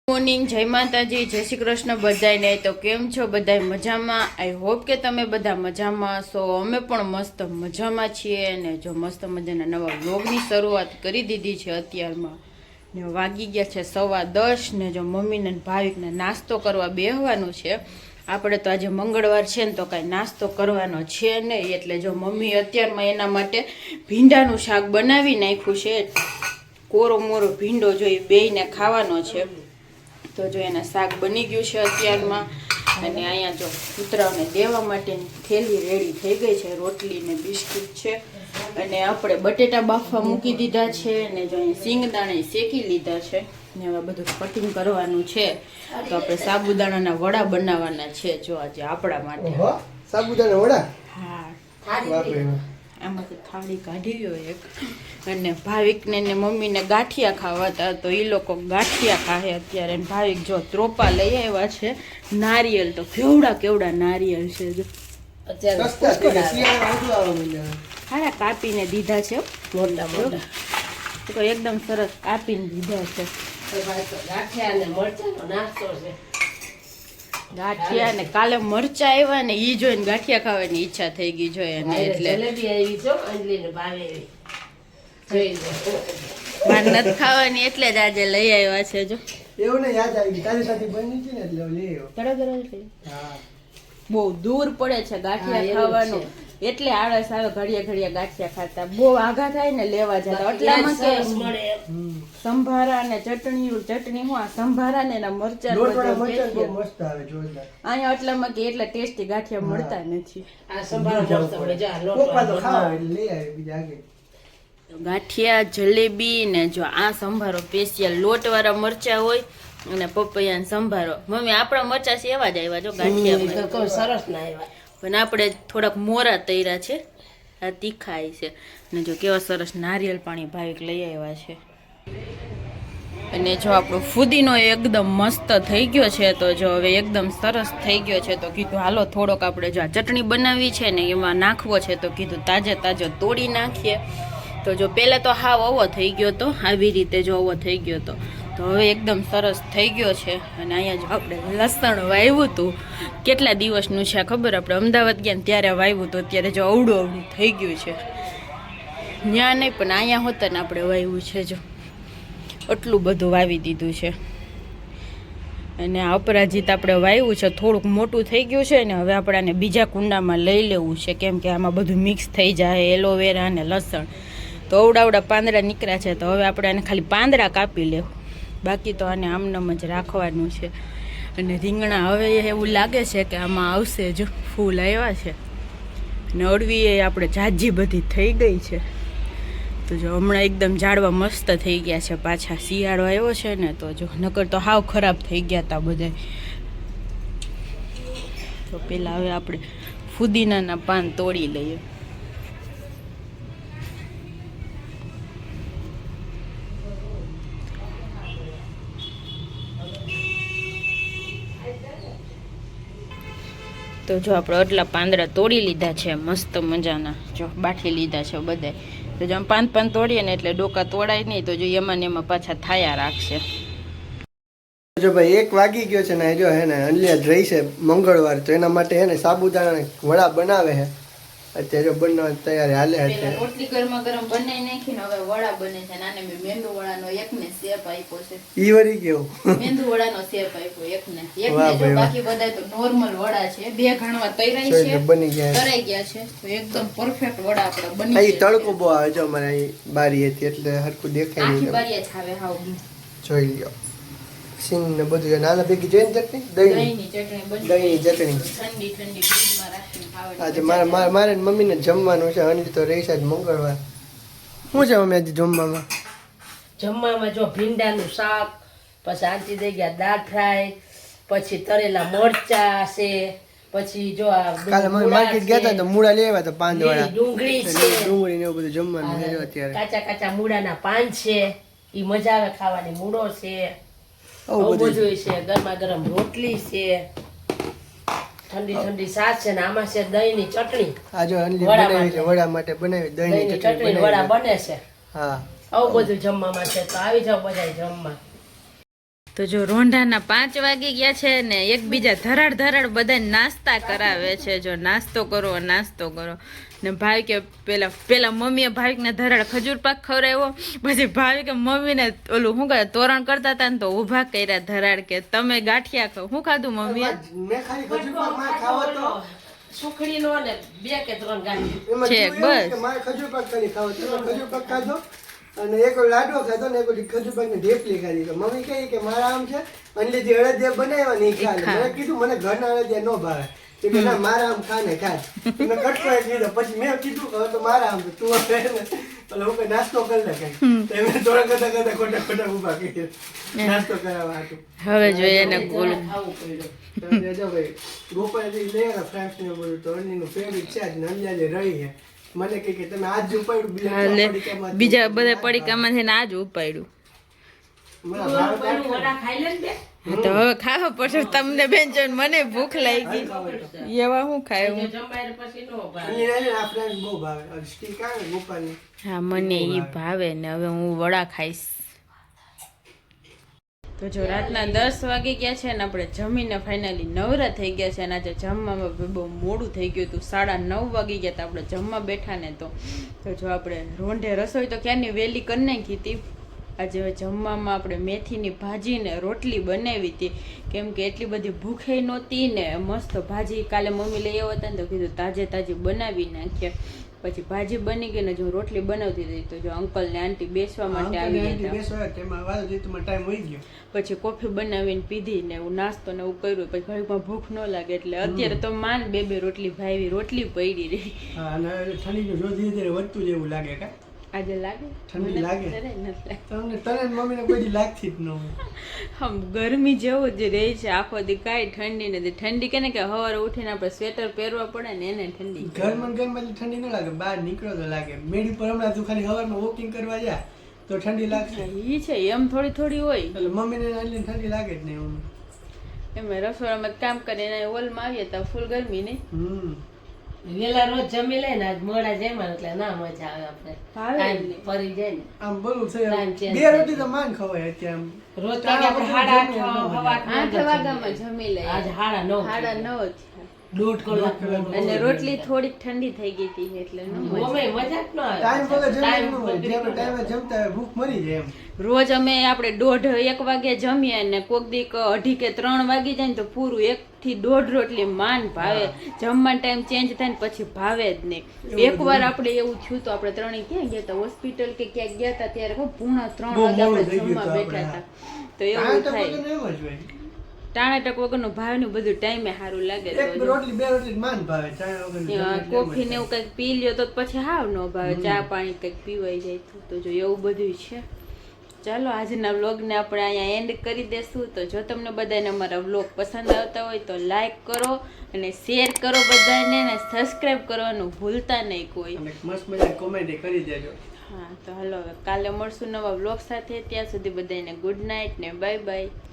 Morning, જય માતાજી, જય શ્રી કૃષ્ણ બધાને। તો કેમ છો બધા? મજામાં? આઈ હોપ કે તમે બધા મજામાં હશો। અમે પણ મસ્ત મજામાં છીએ અને જો મસ્ત મજાના નવા વ્લોગની શરૂઆત કરી દીધી છે અત્યારમાં ને વાગી ગયા છે 10:15 ને જો મમ્મીને ભાવિકને નાસ્તો કરવા બેહવાનું છે। આપણે તો આજે મંગળવાર છે ને તો કાંઈ નાસ્તો કરવાનો છે નહીં, એટલે જો મમ્મી અત્યારમાં એના માટે ભીંડાનું શાક બનાવી નાખ્યું છે। કોરો મોરો ભીંડો જોઈ બેયને ખાવાનો છે તો જો એના શાક બની ગયું છે અત્યારમાં। અને અહીંયા જો કૂતરાઓને દેવા માટેની થેલી રેડી થઈ ગઈ છે, રોટલી ને બિસ્કિટ છે અને આપણે બટેટા બાફવા મૂકી દીધા છે અને જો અહીંયા સિંગદાણા શેકી લીધા છે ને હવે બધું કટિંગ કરવાનું છે। તો આપણે સાબુદાણાના વડા બનાવવાના છે જો આજે આપણા માટે। સાબુદાણા વડા? હા, આમાંથી થાળી કાઢી ગયો એક અને ભાવિકને ને મમ્મીને ગાંઠિયા ખાવા હતા તો એ લોકો ગાંઠિયા ખાહે અત્યારે। ભાવિક જો ત્રોપા લઈ આવ્યા છે, નારિયેલ તો કેવડા નારિયેલ છે જો અત્યારે હારા કાપીને દીધા છે, મોટા મોટા તો એકદમ સરસ કાપીને દીધા છે। ગાંઠિયા ને કાલે મરચા આવ્યા ને ઈ જોઈને ગાંઠિયા ખાવાની ઈચ્છા થઈ ગઈ જોઈએ ને એટલે માર નથી ખાવાની એટલે જ આજે લઈ આવ્યા છે જો। એવું ને યાદ આવી તારી સાથે બની છે ને એટલે લઈ આવ્યો। હા, બહુ દૂર પડે છે ગાંઠિયા ખાવાનું એટલે આળસ આવે ઘડિયા ગાંઠિયા ખાતા। બહુ આઘા થાય ને લેવા જતા એટલામાં કે સંભારા ને ચટણી હું આ સંભારા ને મરચા મસ્ત આવે જોરદાર। અહીંયા એટલામાં કે એટલા ટેસ્ટી ગાંઠિયા મળતા નથી। ગાંઠિયા, જલેબી ને જો આ સંભારો સ્પેશિયલ લોટ વાળા મરચા હોય અને પપૈયા સંભારો। મમ્મી આપણા મરચા છે એવા જ આવ્યા જો ગાંઠિયા સરસ ના આવ્યા, પણ આપણે થોડાક મોરા તૈરા છે, આ તીખાય છે ને જો કેવા સરસ નારિયેળ પાણી ભાવિક લઈ આવ્યા છે। અને જો આપણો ફુદીનો એકદમ મસ્ત થઈ ગયો છે તો જો હવે એકદમ સરસ થઈ ગયો છે તો કીધું હાલો થોડોક આપણે જો આ ચટણી બનાવી છે ને એમાં નાખવો છે તો કીધું તાજો તોડી નાખીએ। તો જો પહેલાં તો હાવ આવો થઈ ગયો તો આવી રીતે જો આવો થઈ ગયો તો હવે એકદમ સરસ થઈ ગયો છે। અને અહીંયા જો આપણે લસણ વાવ્યું હતું, કેટલા દિવસનું છે ખબર? આપણે અમદાવાદ ગયા ને ત્યારે વાવ્યું હતું, અત્યારે જો અવડું થઈ ગયું છે। ત્યાં નહીં પણ અહીંયા હોતા ને આપણે વાવ્યું છે જો એટલું બધું વાવી દીધું છે। અને આ અપરાજિત આપણે વાવ્યું છે, થોડુંક મોટું થઈ ગયું છે ને હવે આપણે આને બીજા કુંડામાં લઈ લેવું છે કેમ કે આમાં બધું મિક્સ થઈ જાય, એલોવેરા અને લસણ તો અવડા પાંદડા નીકળ્યા છે તો હવે આપણે આને ખાલી પાંદડા કાપી લેવું, બાકી તો આને આમનામ જ રાખવાનું છે। અને રીંગણા હવે એવું લાગે છે કે આમાં આવશે જો ફૂલ આવ્યા છે અને અળવી એ આપણે જાજી બધી થઈ ગઈ છે તો જો હમણાં એકદમ ઝાડવા મસ્ત થઈ ગયા છે, પાછા શિયાળો આવ્યો છે ને તો જો નકર તો હાવ ખરાબ થઈ ગયા હતા બધા। તો પહેલાં હવે આપણે ફુદીનાના પાન તોડી લઈએ। તો જો આપણે આટલા પાંદડા તોડી લીધા છે મસ્ત મજાના, જો બાઠી લીધા છે બધાય। તો જો આમ પાન તોડીએ ને એટલે ડોકા તોડાય નહીં તો જો એમાં ને એમાં પાછા થાયા રાખશે। જો ભાઈ 1 વાગી ગયો છે ને જો હે ને અનલિયા જ રહી છે મંગળવાર તો એના માટે હે ને સાબુદાણા વડા બનાવે છે અત્યારે જો બનાવવાની તૈયારી હાલે છે। રોટલી ગરમા ગરમ બનાવી નાખીને હવે વડા બને છે, નાને મેં મેંદુ વડાનો એકને શેપ આપ્યો છે। ઈ વરી ગયો મેંદુ વડાનો શેપ આપ્યો એકને જો બાકી બધા તો નોર્મલ વડા છે, બે ઘણવા તૈયાર છે, બની ગયા તરાઈ ગયા છે તો એકદમ પરફેક્ટ વડા આપણે બની ગયા। તડકો બહુ આવે જો અમારે બારી હતી એટલે હરખું દેખાય નહીં, આખી બારી જ આવે હાવ જોઈ લ્યો। સિંગ ને બધું નાના ભેગી જોઈને ચટણી દહીંની ચટણી ઠંડી ફ્રીજમાં રાખીને ખાવાની। આજે મારે મમ્મીને જમવાનું છે, અનિલ તો રહી છે મંગળવાર। શું છે મમ્મી આજે જમવામાં જો ભીંડાનું શાક, પછી આંટી દઈ ગયા દાળ ફ્રાય, પછી તરેલા મરચા છે, પછી જો આ કાલે માર્કેટ ગયા હતા તો મૂળા લેવા તો પાંદવાળા ડુંગળી છે, ડુંગળી ને એવું બધું જમવાનું છે અત્યારે। કાચા મૂળાના પાન છે, ઈ મજા આવે ખાવાની, મૂળો છે, આવું બધું છે, ગરમા ગરમ રોટલી છે, ઠંડી છાશ છે ને આમાં છે દહીંની ચટણી। આ જો અનલી બનાવી છે વડા માટે બનાવી દહીંની ચટણી વડા બને છે। હા, આવું બધું જમવામાં છે તો આવી જાવ બધા જમવા। તો જો રોંઢાના 5 વાગી ગયા છે ને એકબીજા ધરાડ બધા નાસ્તા કરાવે છે. જો નાસ્તો કરો ને ભાઈ કે પેલા મમ્મીએ ભાવિકને ધરાડ ખજૂર પાક ખવડાવ્યો, પછી ભાવિકે મમ્મીને ઓલું શું કહે તોરણ કરતા હતા ને તો ઊભા કર્યા ધરાડ કે તમે ગાંઠિયા ખાઓ. શું ખાધું મમ્મીએ? મેં ખાલી ખજૂર પાક માં ખાવો તો સુખડીનો ને 2 કે 3 ગાંઠિયા છે બસ. મારે ખજૂર પાક ખાલી ખાવો તો ખજૂર પાક ખાધો અને એક લાડવો ખાધો ને એક ખજૂર પાક ની ઢેફલી ખાધી. તો મમ્મી કહી કે મારા આમ છે એટલે જે અડદિયા બનાવ્યા ને એ ખા. મેં કીધું મને ઘરના અડદિયા ન ભાવે. કે ના મારા આમ ખા ને ખા. મેં કટકો લીધો. પછી મેં કીધું હવે તો મારા આમ તું એટલે હું કઈ નાસ્તો કરી લે કઈ. મેં થોડા કરતા ખોટા ઉભા કરી નાસ્તો કરાવવા હતું. હવે જોઈએ એને ગોળ ખાવું પડ્યું. જો ભાઈ ગોપાલજી લે ફ્રેન્ડ્સ ને બોલું તો અન્યનું ફેવરિટ છે જ ને અંજાજે રહી છે. મને કહે કે તમે આજ ઉપાડ્યું બીજા બધા પડીકામાં છે ને આજ ઉપાડ્યું. વડા ખાઈ લે ને તો હવે ખાવા પડશે તમને બેન. જોઈને મને ભૂખ લાગી. એવા હું ખાય જમાય પછી નો ભાવે. બહુ ભાવે સ્ટીક આવે ગોપાલની. હા મને ઈ ભાવે ને હવે હું વડા ખાઈશ. તો જો રાતના 10 વાગી ગયા છે ને આપણે જમીને ફાઇનલી નવરા થઈ ગયા છે. અને આજે જમવામાં બહુ મોડું થઈ ગયું હતું. 9:30 વાગી ગયા હતા આપણે જમવા બેઠા ને. તો જો આપણે રોંઢે રસોઈ તો ક્યાંની વહેલી કરી નાખી હતી. આજે હવે જમવામાં આપણે મેથીની ભાજી ને રોટલી બનાવી હતી, કેમ કે એટલી બધી ભૂખે નહોતી ને મસ્ત ભાજી કાલે મમ્મી લઈ આવ્યા હતા ને તો કીધું તાજી બનાવી નાખીએ. પછી ભાજી બની ગઈ ને જો રોટલી બનાવતી હતી તો જો અંકલ ને આંટી બેસવા માટે આવી ગયા. પછી કોફી બનાવીને પીધી ને એવું નાસ્તો ને એવું કર્યું. પછી ઘડીમાં ભૂખ ન લાગે એટલે અત્યારે તો માન 2 રોટલી ભાવી રોટલી પડી રહી. વધતું જેવું લાગે કા આજે લાગે ઠંડી લાગે તમને તને મમ્મીને કોઈ લાગતી જ ન હોય. હમ ગરમી જેવું જ રહે છે આખો દી. કાંઈ ઠંડી નથી. ઠંડી કે ને કે સવારે ઉઠીને આપણે સ્વેટર પહેરવા પડે ને એને ઠંડી. ઘરમાં ઠંડી ન લાગે, બહાર નીકળો તો લાગે. મેડી પર હમણાં તું ખાલી સવારમાં વોકિંગ કરવા જા તો ઠંડી લાગશે. ઈ છે એમ થોડી હોય એટલે મમ્મીને ઠંડી લાગે જ નહીં. એમ રસોડામાં કામ કરીને હોલમાં આવીએ તો ફૂલ ગરમી નહીં. વેલા રોજ જમી લે ને આજ મોડા જમ્યા એટલે ના મજા આવે. આપણે ટાઈમ ફરી જાય ને આમ બોલું છે 2 રોટી તો માન ખવાય અત્યારે. રોજ તો આપણે 8 વાગ્યામાં જમી લઈએ. આજ 9:30 દોઢ કલાક અને રોટલી થોડીક ઠંડી થઈ ગઈ હતી એટલે મજા જ ન આવે. ભૂખ મરી જાય એમ. રોજ અમે આપણે 1:30 વાગે જમીએ ને કોક દીક 2:30 કે 3 વાગી જાય ને તો પૂરું 1 થી 1.5 રોટલી માન ભાવે. જમવાનો ટાઈમ ચેન્જ થાય ને પછી ભાવે જ નહીં. એકવાર આપણે એવું થયું તો આપણે 3 ક્યાં ગયા હતા હોસ્પિટલ કે ક્યાંક ગયા હતા ત્યારે 2:30 વાગે આપણે જમવા બેઠા હતા. તો એવું થાય ટાણાટક વગરનું ભાવનું બધું ટાઈમે સારું લાગે. કોફી ને એવું કંઈક પી લ્યો તો પછી હાવ ન ભાવે. ચા પાણી કંઈક પીવાઈ જાય તો જો એવું બધું છે. ચાલો આજના વ્લોગને આપણે અહીંયા એન્ડ કરી દેશું. તો જો તમને બધાને અમારા વ્લોગ પસંદ આવતા હોય તો લાઈક કરો અને શેર કરો બધાને અને સબસ્ક્રાઈબ કરવાનું ભૂલતા નહીં કોઈ. મસ્ત મજાની કોમેન્ટ કરી દેજો. હા તો હાલો કાલે મળશું નવા વ્લોગ સાથે. ત્યાં સુધી બધાને ગુડ નાઇટ ને બાય બાય.